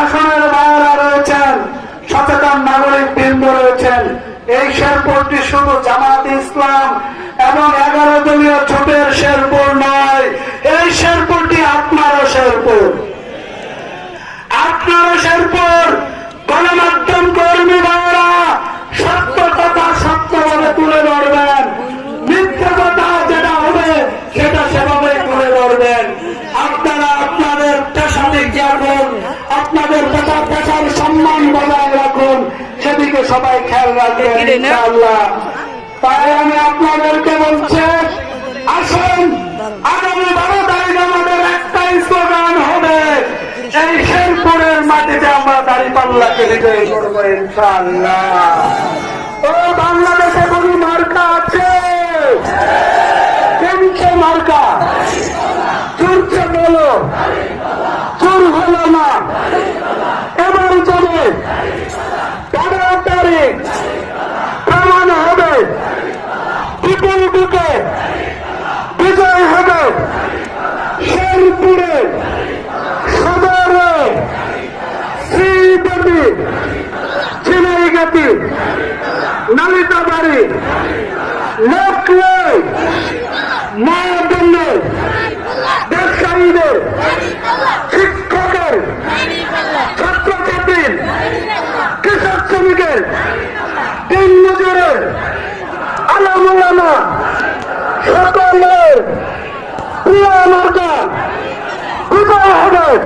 প্রশাসনের ভাইয়েরা রয়েছেন, সচেতন নাগরিক বৃন্দ রয়েছেন। এই শেরপুরটি শুধু জামাত ইসলাম এবং 11 দলীয় জোটের শেরপুর নয়, এই শেরপুরটি আপনারও শেরপুর। আপনারও শেরপুর। গণমাধ্যম কর্মী ভাইয়েরা সত্য কথা সত্যভাবে তুলে ধরবেন, মিথ্যা কথা যেটা হবে সেটা সেভাবে তুলে ধরবেন। আপনারা আপনাদের পেশাতে জ্ঞাপন, আপনাদের পেশার সম্মান বজায় রাখুন, সেদিকে সবাই খেয়াল রাখবেন ইনশাআল্লাহ। তাই আমি আপনাদেরকে বলছি, আসুন আগামী 12 তারিখ আমাদের একটাই স্লোগান হবে, এই শেরপুরের মাটিতে আমরা দাঁড়িপাল্লাকে বিজয়ী করবো ইনশাআল্লাহ। ও বাংলাদেশে কোন মার্কা আছে? কেমছে মার্কা? চুরছে বলো, চুর হলো না। এবার চলে 15 তারিখ প্রমাণ হবে, বিপুল দিকে বিজয় হবে শেরপুরে, সদরে, শ্রীদেবী, চিনাইগাতি, নালিতাবাড়ি, লোকলে, মহাদণ্ডে, ব্যবসায়ীদের, শিক্ষকের, ছাত্রছাত্রীর, কৃষক শ্রমিকের